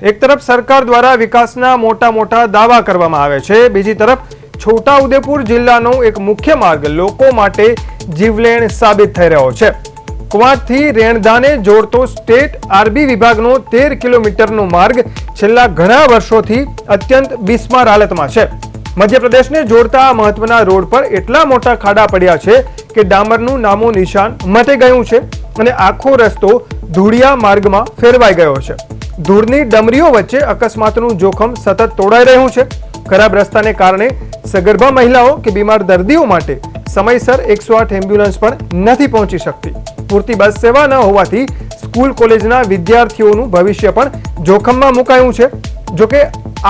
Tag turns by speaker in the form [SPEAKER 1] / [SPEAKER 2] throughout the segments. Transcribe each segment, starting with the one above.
[SPEAKER 1] એક તરફ સરકાર દ્વારા વિકાસના મોટા મોટા દાવા કરવામાં આવે છે, બીજી તરફ છોટાઉદેપુર જિલ્લાનો એક મુખ્ય માર્ગ લોકો માટે જીવલેણ સાબિત થઈ રહ્યો છે। કવાંટથી રેણધાને જોડતો સ્ટેટ આરબી વિભાગનો 13 કિલોમીટરનો માર્ગ છેલ્લા ઘણા વર્ષોથી અત્યંત બિસ્માર હાલતમાં છે। મધ્યપ્રદેશને જોડતા આ મહત્વના રોડ પર એટલા મોટા ખાડા પડ્યા છે કે ડામરનું નામો નિશાન મટી ગયું છે અને આખો રસ્તો ધૂળિયા માર્ગમાં ફેરવાઈ ગયો છે। ધૂળની ડમરીઓ વચ્ચે અકસ્માતનું જોખમ સતત તોડાઈ રહ્યું છે। ખરાબ રસ્તાને કારણે સગર્ભા મહિલાઓ કે બીમાર દર્દીઓ માટે સમયસર 108 એમ્બ્યુલન્સ પણ નથી પહોંચી શકતી। પૂરતી બસ સેવા ન હોવાથી સ્કૂલ કોલેજના વિદ્યાર્થીઓનું ભવિષ્ય પણ જોખમમાં મુકાયું છે। જોકે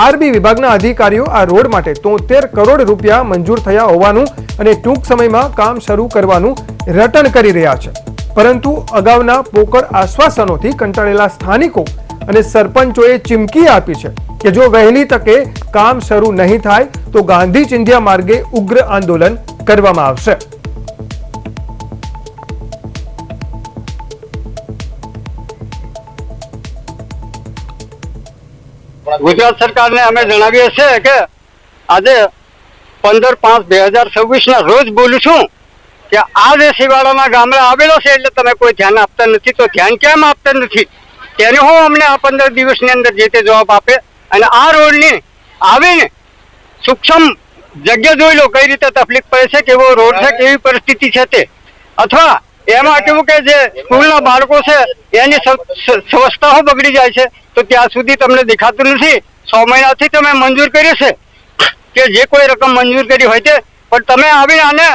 [SPEAKER 1] આરબી વિભાગના અધિકારીઓ આ રોડ માટે 73 કરોડ રૂપિયા મંજૂર થયા હોવાનું અને ટૂંક સમયમાં કામ શરૂ કરવાનું રટણ કરી રહ્યા છે, પરંતુ અગાઉના પોકળ આશ્વાસનોથી કંટાળેલા સ્થાનિકો અને સરપંચોએ ચીમકી આપી છે કે જો વહેલી તકે કામ શરૂ નહીં થાય તો ગાંધી ચિંધ્યા માર્ગે ઉગ્ર આંદોલન કરવામાં આવશે।
[SPEAKER 2] ગુજરાત સરકારને અમે જણાવીએ છીએ કે આજે 15/5/2026 ના રોજ બોલું છું કે આ જે શિવાળાના ગામડે આવેલો છે એટલે તમે કોઈ ધ્યાન આપતા નથી, તો ધ્યાન કેમ આપતા નથી તેને હું અમને આ 15 દિવસની અંદર જે તે જવાબ આપે અને આ રોડની આવીને સૂક્ષ્મ જગ્યા જોઈ લો કઈ રીતે તકલીફ પડે છે, કેવો રોડ છે, કેવી પરિસ્થિતિ છે તે, અથવા એમાં કેવું કે જે સ્કૂલના બાળકો છે એની સ્વસ્થતાઓ બગડી જાય છે તો ત્યાં સુધી તમને દેખાતું નથી। 6 મહિનાથી તમે મંજૂર કરી છે કે જે કોઈ રકમ મંજૂર કરી હોય તે, પણ તમે આવીને આને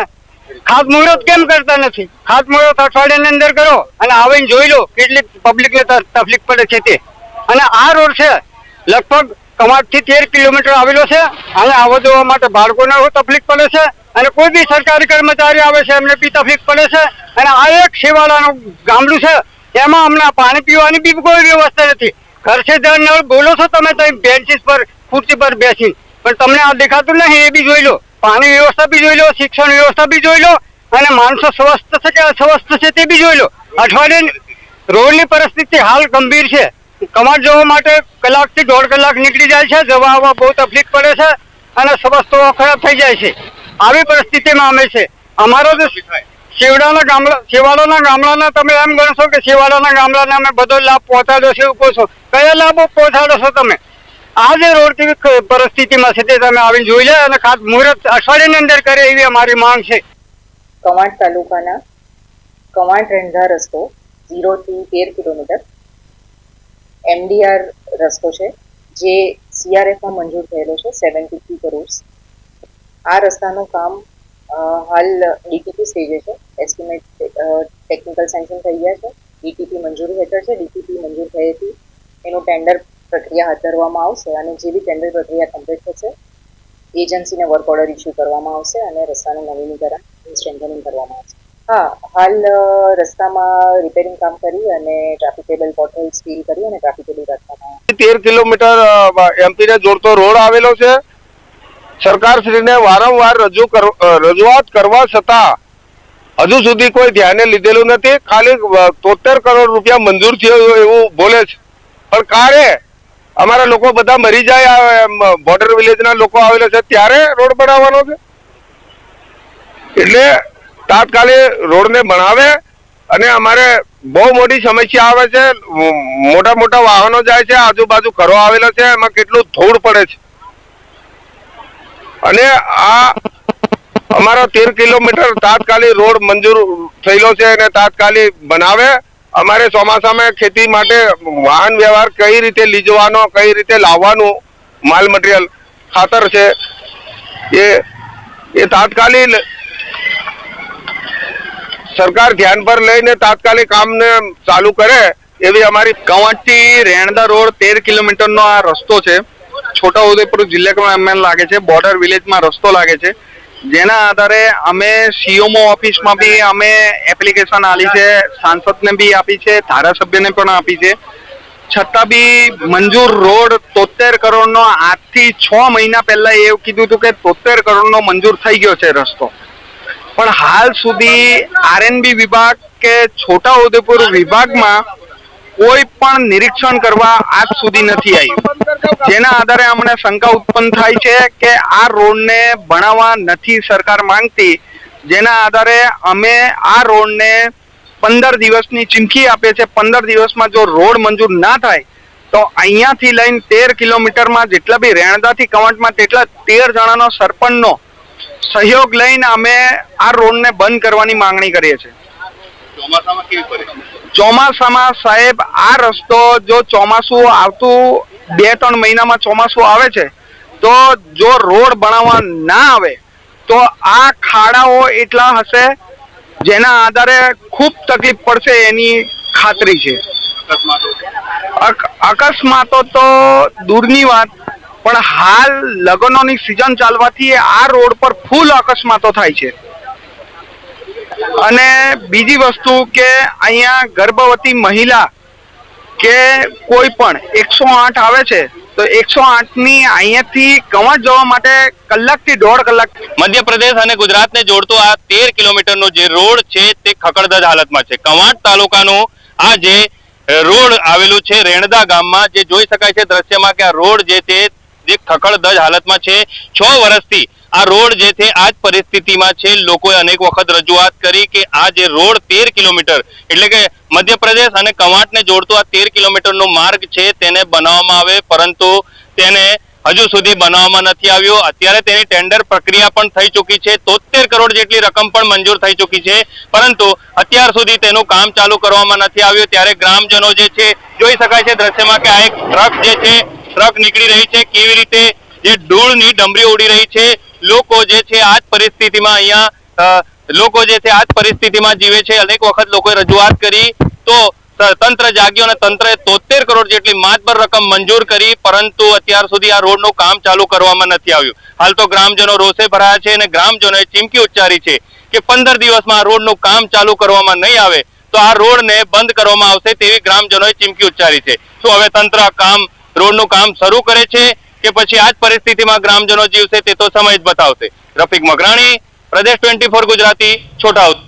[SPEAKER 2] ખાતમુહૂર્ત કેમ કરતા નથી? ખાતમુહૂર્ત અઠવાડિયાની અંદર કરો અને આવીને જોઈ લો કેટલી પબ્લિકને તકલીફ પડે છે તે। અને આ રોડ છે લગભગ કવાંટથી 13 કિલોમીટર આવેલો છે અને આવવા જવા માટે બાળકોને તકલીફ પડે છે અને કોઈ બી સરકારી કર્મચારી આવે છે એમને બી તકલીફ પડે છે। અને આ એક શિવાળાનું ગામડું છે એમાં અમને પાણી પીવાની બી કોઈ વ્યવસ્થા નથી। ઘર છે નળ બોલો છો તમે તો બેન્ચીસ પર ખુરશી પર બેસી, પણ તમને આ દેખાતું નહીં એ બી જોઈ લો। પાણી વ્યવસ્થા બી જોઈ લો, શિક્ષણ વ્યવસ્થા બી જોઈ લો અને માણસો સ્વસ્થ છે કે અસ્વસ્થ છે તે બી જોઈ લો। અઠવાડિયે રોડની પરિસ્થિતિ હાલ ગંભીર છે। કવાંટ જવા માટે કલાકથી 1.5 કલાક નીકળી જાય છે, જવા આવવા બહુ તકલીફ પડે છે અને સ્વસ્થતાઓ ખરાબ થઈ જાય છે। આવી પરિસ્થિતિમાં અમે છે। અમારો જે શિવાળાના ગામડાના તમે એમ ગણશો કે શિવાળાના ગામડાને અમે બધો લાભ પહોંચાડ્યો છે એવું કહો છો, કયા લાભો પહોંચાડો છો તમે? આ જે રોડ કેવી પરિસ્થિતિમાં છે તે તમે આવીને જોઈ લે અને ખાતમુહૂર્ત અઠવાડિયાની અંદર કરે એવી અમારી માંગ છે।
[SPEAKER 3] કવાંટ તાલુકાના કવાંટ રેણધા રસ્તો 0 થી 13 કિલોમીટર MDR રસ્તો છે જે CRFમાં મંજૂર થયેલો છે 73 કરોડ। આ રસ્તાનું કામ હાલ DTP સ્ટેજે છે। એસ્ટિમેટ ટેકનિકલ સેન્કશન થઈ ગયા છે, DTP મંજૂરી હેઠળ છે। DTP મંજૂર થયેથી એનું ટેન્ડર પ્રક્રિયા હાથ ધરવામાં આવશે અને જે બી ટેન્ડર પ્રક્રિયા કમ્પ્લીટ થશે એજન્સીને વર્ક ઓર્ડર ઇસ્યુ કરવામાં આવશે અને રસ્તાનું નવીનીકરણ સ્ટ્રેન્થનિંગ કરવામાં આવશે। હા, હાલ રસ્તામાં રિપેરિંગ કામ કરી અને ટ્રાફિકેબલ પોર્ટલ સીલ કરી અને ટ્રાફિકેબલ રાખવામાં આવશે।
[SPEAKER 4] 13 કિલોમીટર એમપી ને જોડતો રોડ આવેલો છે। સરકારશ્રીને વારંવાર રજૂઆત કરવા છતાં હજુ સુધી કોઈ ધ્યાને લીધેલું નથી। ખાલી 73 કરોડ રૂપિયા મંજૂર થયો એવું બોલે છે, પણ કારે અમારા લોકો બધા મરી જાય, બોર્ડર વિલેજના લોકો આવેલા છે ત્યારે રોડ બનાવવાનો છે। એટલે તાત્કાલિક રોડને બનાવે અને અમારે બહુ મોટી સમસ્યા આવે છે। મોટા મોટા વાહનો જાય છે, આજુબાજુ ઘરો આવેલા છે, એમાં કેટલું ધૂળ પડે છે અને આ અમારો 13 કિલોમીટર તાત્કાલિક રોડ મંજૂર થયેલો છે અને તાત્કાલિક બનાવે। અમારે ચોમાસામાં ખેતી માટે વાહન વ્યવહાર કઈ રીતે લીજવાનો, કઈ રીતે લાવવાનું, માલ મટીરિયલ ખાતર છે એ તાત્કાલિક સરકાર ધ્યાન પર લઈને તાત્કાલિક કામને ચાલુ કરે એવી અમારી।
[SPEAKER 5] કવાંટથી રેણધા રોડ 13 કિલોમીટરનો આ રસ્તો છે। છોટાઉદેપુર જિલ્લામાં લાગે છે, બોર્ડર વિલેજમાં રસ્તો લાગે છે, જેના આધારે અમે સીઓમઓ ઓફિસમાં બી અમે એપ્લિકેશન આપી છે, સાંસદને બી આપી છે, ધારાસભ્યને પણ આપી છે, છતાં બી મંજૂર રોડ 73 કરોડનો આજથી 6 મહિના પહેલા એવું કીધું હતું કે 73 કરોડનો મંજૂર થઈ ગયો છે રસ્તો, પણ હાલ સુધી આરએનબી વિભાગ કે છોટાઉદેપુર વિભાગમાં કોઈ પણ નિરીક્ષણ કરવા આજ સુધી નથી આવ્યું, જેના આધારે અમને શંકા ઉત્પન્ન થાય છે કે આ રોડને બનાવવા નથી સરકાર માંગતી, જેના આધારે અમે આ રોડને 15 દિવસની ચીમકી આપે છે. 15 દિવસમાં જો રોડ મંજૂર ના થાય તો અહીંયાથી લઈને 13 કિલોમીટરમાં જેટલા બી રેણદાથી કવાંટમાં તેટલા 13 જણાનો સરપંચનો સહયોગ લઈને અમે આ રોડને બંધ કરવાની માંગણી કરીએ છીએ. ચોમાસામાં સાહેબ આ રસ્તો જો ચોમાસું આવતું 2-3 મહિનામાં ચોમાસું આવે છે તો જો રોડ બનાવવા ના આવે તો આ ખાડાઓ એટલા હશે જેના આધારે ખૂબ તકલીફ પડશે એની ખાતરી છે. અકસ્માતો તો દૂરની વાત, પણ હાલ લગ્નોની સિઝન ચાલવાથી આ રોડ પર ફૂલ અકસ્માતો થાય છે. અને બીજી વસ્તુ કે અહીંયા ગર્ભવતી મહિલા કે કોઈ પણ 108 આવે છે તો 108 ની અહીંયાથી કવાંટ જવા માટે કલાકથી 1.5 કલાક.
[SPEAKER 6] મધ્યપ્રદેશ અને ગુજરાતને જોડતો આ 13 કિલોમીટરનો જે રોડ છે તે ખખડધજ હાલતમાં છે. કવાંટ તાલુકાનું આ જે રોડ આવેલું છે રેણદા ગામમાં, જે જોઈ શકાય છે દ્રશ્યમાં કે આ રોડ જે છે જે ખખડધજ હાલતમાં છે. 6 વર્ષથી આ રોડ જે છે આ જ પરિસ્થિતિમાં છે. લોકોએ અનેક વખત રજૂઆત કરી કે આ જે રોડ 13 કિલોમીટર એટલે કે મધ્યપ્રદેશ અને કવાંટને જોડતો આ 13 કિલોમીટરનો માર્ગ છે તેને બનાવવામાં આવે, પરંતુ તેને હજુ સુધી બનાવવામાં નથી આવ્યો. અત્યારે તેની ટેન્ડર પ્રક્રિયા પણ થઈ ચૂકી છે. 73 કરોડ જેટલી રકમ પણ મંજૂર થઈ ચૂકી છે, પરંતુ અત્યાર સુધી તેનું કામ ચાલુ કરવામાં નથી આવ્યું. ત્યારે ગ્રામજનો જે છે જોઈ શકાય છે દ્રશ્યમાં કે આ એક ટ્રક જે છે ટ્રક નીકળી રહી છે, કેવી રીતે જે ધૂળની ડમરીઓ ઉડી રહી છે. લોકો જે છે આ જ પરિસ્થિતિમાં અહીંયા લોકો જે છે આ જ પરિસ્થિતિમાં જીવે છે. અનેક વખત લોકોએ રજૂઆત કરી તો તંત્ર જાગ્યું અને તંત્રએ 73 કરોડ જેટલી માતબર રકમ મંજૂર કરી, પરંતુ અત્યાર સુધી આ રોડનું કામ ચાલુ કરવામાં નથી આવ્યું. હાલ તો ગ્રામજનો રોષે ભરાયા છે અને ગ્રામજનોએ ચીમકી ઉચ્ચારી છે કે 15 દિવસમાં આ રોડનું કામ ચાલુ કરવામાં નહીં આવે તો આ રોડને બંધ કરવામાં આવશે તેવી ગ્રામજનોએ ચીમકી ઉચ્ચારી છે. શું હવે તંત્ર રોડનું કામ શરૂ કરે છે કે પછી આ જ પરિસ્થિતિમાં ગ્રામજનો જીવશે તે તો સમય જ બતાવશે. રફીક મકરાણી, પ્રદેશ 24 ગુજરાતી, છોટાઉદેપુર.